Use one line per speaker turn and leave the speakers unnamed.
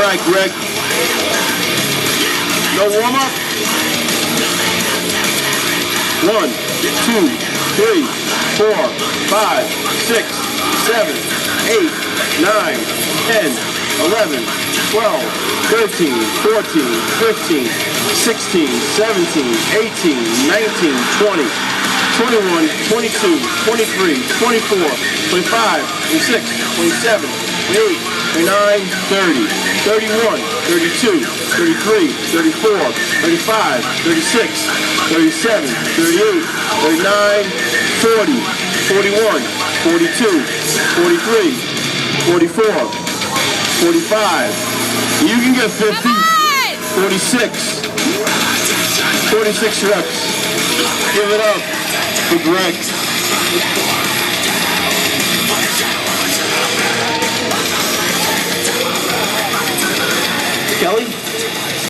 right, Greg. No warm-up? 1, 2, 3, 4, 5, 6, 7, 8, 9, 10, 11, 12, 13, 14, 15, 16, 17, 18, 19, 20, 21, 22, 23, 24, 25, 26, 27, 28, 29, 30, 31, 32, 33, 34, 35, 36, 37, 38, 39, 40, 41, 42, 43, 44, 45. You can get 50, 46, 46 reps. Give it up for Greg. Kelly?